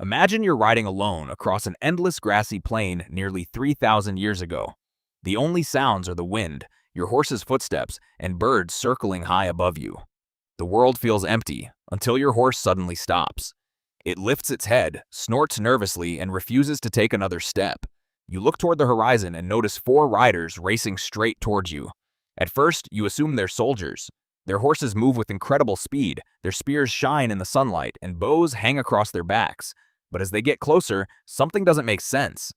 Imagine you're riding alone across an endless grassy plain nearly 3,000 years ago. The only sounds are the wind, your horse's footsteps, and birds circling high above you. The world feels empty until your horse suddenly stops. It lifts its head, snorts nervously, and refuses to take another step. You look toward the horizon and notice four riders racing straight towards you. At first, you assume they're soldiers. Their horses move with incredible speed, their spears shine in the sunlight, and bows hang across their backs. But as they get closer, something doesn't make sense.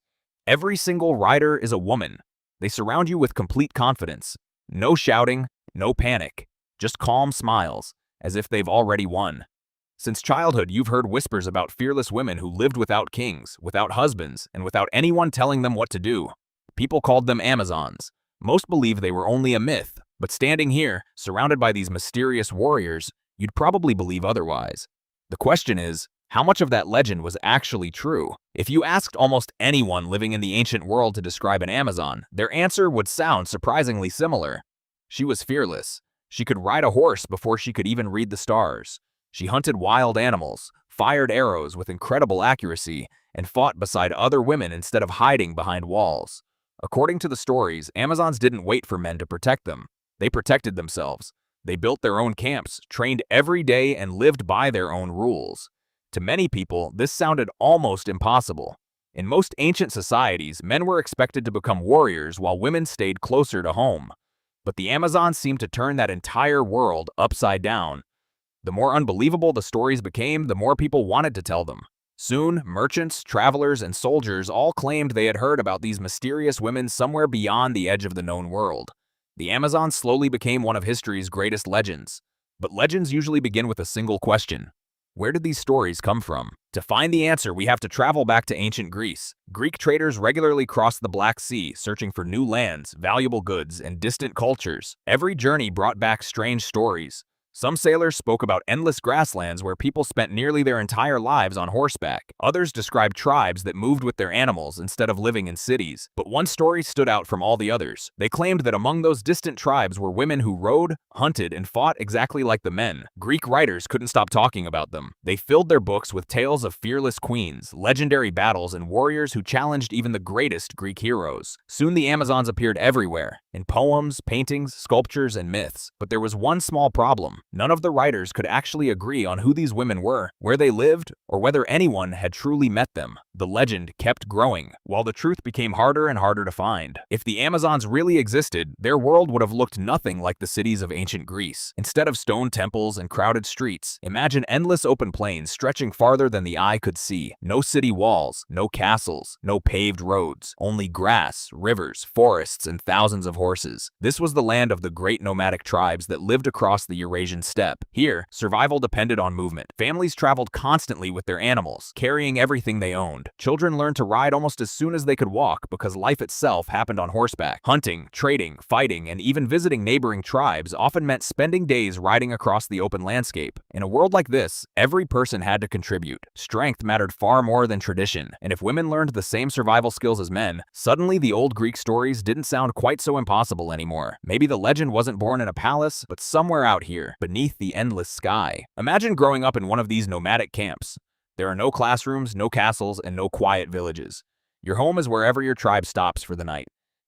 Every single rider is a woman. They surround you with complete confidence. No shouting, no panic, just calm smiles, as if they've already won. Since childhood, you've heard whispers about fearless women who lived without kings, without husbands, and without anyone telling them what to do. People called them Amazons. Most believe they were only a myth, but standing here, surrounded by these mysterious warriors, you'd probably believe otherwise. The question is, how much of that legend was actually true? If you asked almost anyone living in the ancient world to describe an Amazon, their answer would sound surprisingly similar. She was fearless. She could ride a horse before she could even read the stars. She hunted wild animals, fired arrows with incredible accuracy, and fought beside other women instead of hiding behind walls. According to the stories, Amazons didn't wait for men to protect them. They protected themselves. They built their own camps, trained every day, and lived by their own rules. To many people, this sounded almost impossible. In most ancient societies, men were expected to become warriors while women stayed closer to home. But the Amazons seemed to turn that entire world upside down. The more unbelievable the stories became, the more people wanted to tell them. Soon, merchants, travelers, and soldiers all claimed they had heard about these mysterious women somewhere beyond the edge of the known world. The Amazons slowly became one of history's greatest legends. But legends usually begin with a single question. Where did these stories come from? To find the answer, we have to travel back to ancient Greece. Greek traders regularly crossed the Black Sea, searching for new lands, valuable goods, and distant cultures. Every journey brought back strange stories. Some sailors spoke about endless grasslands where people spent nearly their entire lives on horseback. Others described tribes that moved with their animals instead of living in cities. But one story stood out from all the others. They claimed that among those distant tribes were women who rode, hunted, and fought exactly like the men. Greek writers couldn't stop talking about them. They filled their books with tales of fearless queens, legendary battles, and warriors who challenged even the greatest Greek heroes. Soon the Amazons appeared everywhere, in poems, paintings, sculptures, and myths. But there was one small problem. None of the writers could actually agree on who these women were, where they lived, or whether anyone had truly met them. The legend kept growing, while the truth became harder and harder to find. If the Amazons really existed, their world would have looked nothing like the cities of ancient Greece. Instead of stone temples and crowded streets, imagine endless open plains stretching farther than the eye could see. No city walls, no castles, no paved roads, only grass, rivers, forests, and thousands of horses. This was the land of the great nomadic tribes that lived across the Eurasian steppe. Here, survival depended on movement. Families traveled constantly with their animals, carrying everything they owned. Children learned to ride almost as soon as they could walk because life itself happened on horseback. Hunting, trading, fighting, and even visiting neighboring tribes often meant spending days riding across the open landscape. In a world like this, every person had to contribute. Strength mattered far more than tradition, and if women learned the same survival skills as men, suddenly the old Greek stories didn't sound quite so impossible anymore. Maybe the legend wasn't born in a palace, but somewhere out here, beneath the endless sky. Imagine growing up in one of these nomadic camps. There are no classrooms, no castles, and no quiet villages. Your home is wherever your tribe stops for the night.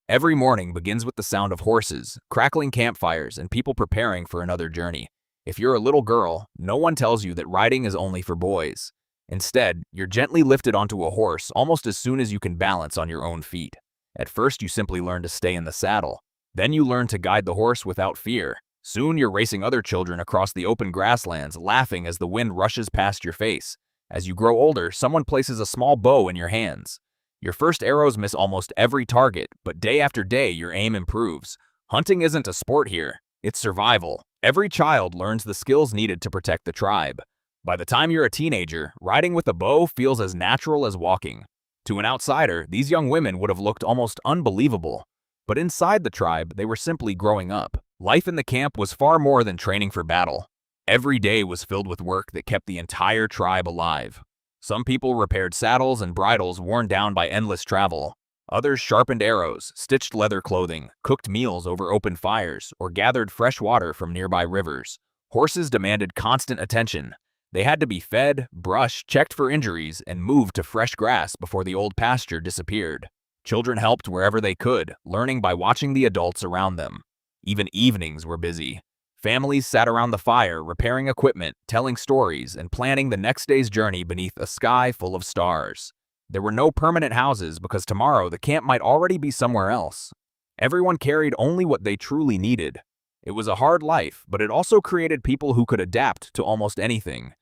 Every morning begins with the sound of horses, crackling campfires, and people preparing for another journey. If you're a little girl, no one tells you that riding is only for boys. Instead, you're gently lifted onto a horse almost as soon as you can balance on your own feet. At first, you simply learn to stay in the saddle. Then you learn to guide the horse without fear. Soon you're racing other children across the open grasslands, laughing as the wind rushes past your face. As you grow older, someone places a small bow in your hands. Your first arrows miss almost every target, but day after day your aim improves. Hunting isn't a sport here, it's survival. Every child learns the skills needed to protect the tribe. By the time you're a teenager, riding with a bow feels as natural as walking. To an outsider, these young women would have looked almost unbelievable. But inside the tribe, they were simply growing up. Life in the camp was far more than training for battle. Every day was filled with work that kept the entire tribe alive. Some people repaired saddles and bridles worn down by endless travel. Others sharpened arrows, stitched leather clothing, cooked meals over open fires, or gathered fresh water from nearby rivers. Horses demanded constant attention. They had to be fed, brushed, checked for injuries, and moved to fresh grass before the old pasture disappeared. Children helped wherever they could, learning by watching the adults around them. Even evenings were busy. Families sat around the fire, repairing equipment, telling stories, and planning the next day's journey beneath a sky full of stars. There were no permanent houses because tomorrow the camp might already be somewhere else. Everyone carried only what they truly needed. It was a hard life, but it also created people who could adapt to almost anything.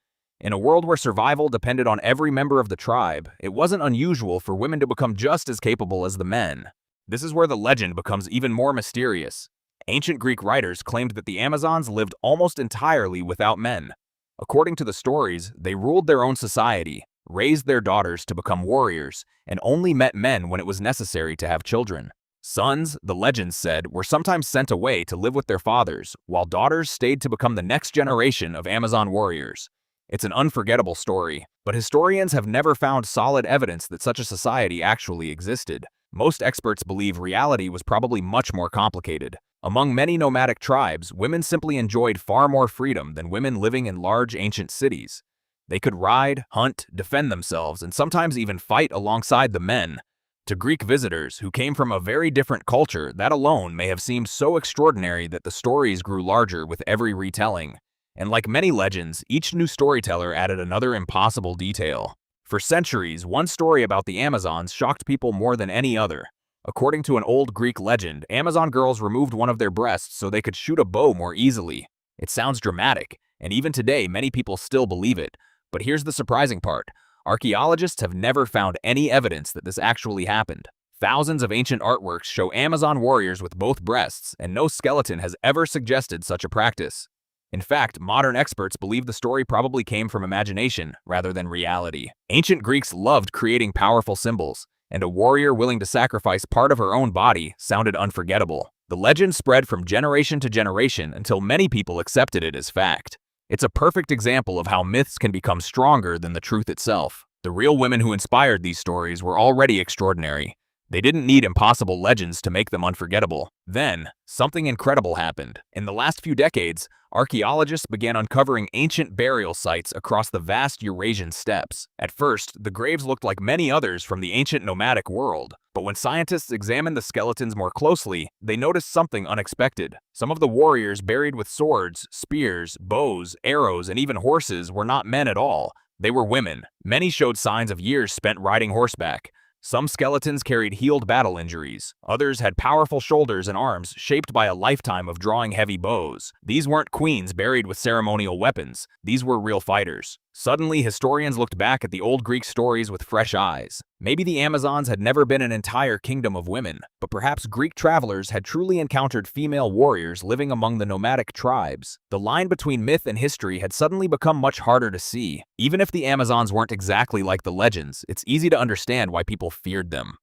In a world where survival depended on every member of the tribe, it wasn't unusual for women to become just as capable as the men. This is where the legend becomes even more mysterious. Ancient Greek writers claimed that the Amazons lived almost entirely without men. According to the stories, they ruled their own society, raised their daughters to become warriors, and only met men when it was necessary to have children. Sons, the legends said, were sometimes sent away to live with their fathers, while daughters stayed to become the next generation of Amazon warriors. It's an unforgettable story, but historians have never found solid evidence that such a society actually existed. Most experts believe reality was probably much more complicated. Among many nomadic tribes, women simply enjoyed far more freedom than women living in large ancient cities. They could ride, hunt, defend themselves, and sometimes even fight alongside the men. To Greek visitors who came from a very different culture, that alone may have seemed so extraordinary that the stories grew larger with every retelling. And like many legends, each new storyteller added another impossible detail. For centuries, one story about the Amazons shocked people more than any other. According to an old Greek legend, Amazon girls removed one of their breasts so they could shoot a bow more easily. It sounds dramatic, and even today many people still believe it. But here's the surprising part. Archaeologists have never found any evidence that this actually happened. Thousands of ancient artworks show Amazon warriors with both breasts, and no skeleton has ever suggested such a practice. In fact, modern experts believe the story probably came from imagination rather than reality. Ancient Greeks loved creating powerful symbols, and a warrior willing to sacrifice part of her own body sounded unforgettable. The legend spread from generation to generation until many people accepted it as fact. It's a perfect example of how myths can become stronger than the truth itself. The real women who inspired these stories were already extraordinary. They didn't need impossible legends to make them unforgettable. Then, something incredible happened. In the last few decades, archaeologists began uncovering ancient burial sites across the vast Eurasian steppes. At first, the graves looked like many others from the ancient nomadic world. But when scientists examined the skeletons more closely, they noticed something unexpected. Some of the warriors buried with swords, spears, bows, arrows, and even horses were not men at all. They were women. Many showed signs of years spent riding horseback. Some skeletons carried healed battle injuries. Others had powerful shoulders and arms shaped by a lifetime of drawing heavy bows. These weren't queens buried with ceremonial weapons. These were real fighters. Suddenly, historians looked back at the old Greek stories with fresh eyes. Maybe the Amazons had never been an entire kingdom of women, but perhaps Greek travelers had truly encountered female warriors living among the nomadic tribes. The line between myth and history had suddenly become much harder to see. Even if the Amazons weren't exactly like the legends, it's easy to understand why people feared them.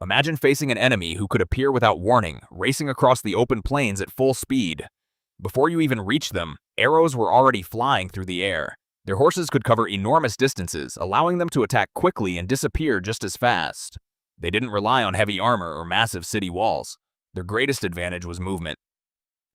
Imagine facing an enemy who could appear without warning, racing across the open plains at full speed. Before you even reached them, arrows were already flying through the air. Their horses could cover enormous distances, allowing them to attack quickly and disappear just as fast. They didn't rely on heavy armor or massive city walls. Their greatest advantage was movement.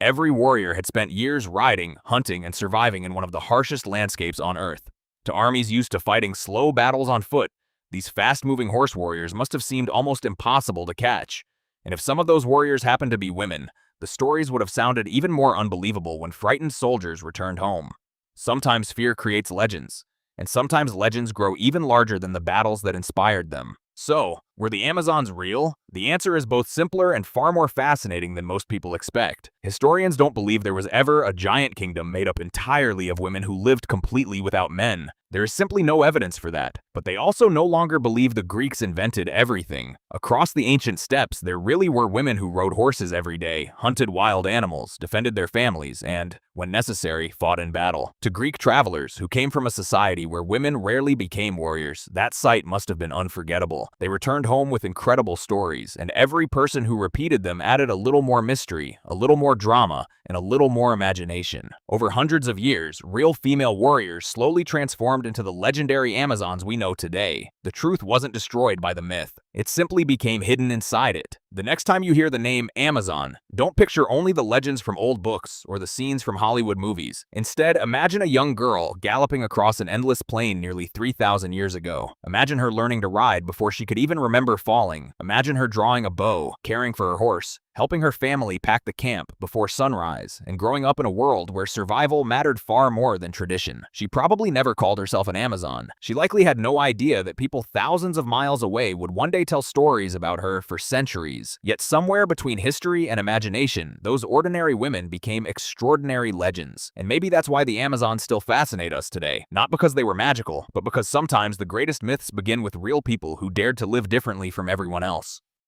Every warrior had spent years riding, hunting, and surviving in one of the harshest landscapes on Earth. To armies used to fighting slow battles on foot, these fast-moving horse warriors must have seemed almost impossible to catch. And if some of those warriors happened to be women, the stories would have sounded even more unbelievable when frightened soldiers returned home. Sometimes fear creates legends, and sometimes legends grow even larger than the battles that inspired them. So, were the Amazons real? The answer is both simpler and far more fascinating than most people expect. Historians don't believe there was ever a giant kingdom made up entirely of women who lived completely without men. There is simply no evidence for that. But they also no longer believe the Greeks invented everything. Across the ancient steppes, there really were women who rode horses every day, hunted wild animals, defended their families, and, when necessary, fought in battle. To Greek travelers who came from a society where women rarely became warriors, that sight must have been unforgettable. They returned home with incredible stories, and every person who repeated them added a little more mystery, a little more drama, and a little more imagination. Over hundreds of years, real female warriors slowly transformed into the legendary Amazons we know today. The truth wasn't destroyed by the myth. It simply became hidden inside it. The next time you hear the name Amazon, don't picture only the legends from old books or the scenes from Hollywood movies. Instead, imagine a young girl galloping across an endless plain nearly 3,000 years ago. Imagine her learning to ride before she could even remember falling. Imagine her drawing a bow, caring for her horse, helping her family pack the camp before sunrise, and growing up in a world where survival mattered far more than tradition. She probably never called herself an Amazon. She likely had no idea that people thousands of miles away would one day tell stories about her for centuries. Yet somewhere between history and imagination, those ordinary women became extraordinary legends. And maybe that's why the Amazons still fascinate us today. Not because they were magical, but because sometimes the greatest myths begin with real people who dared to live differently from everyone else.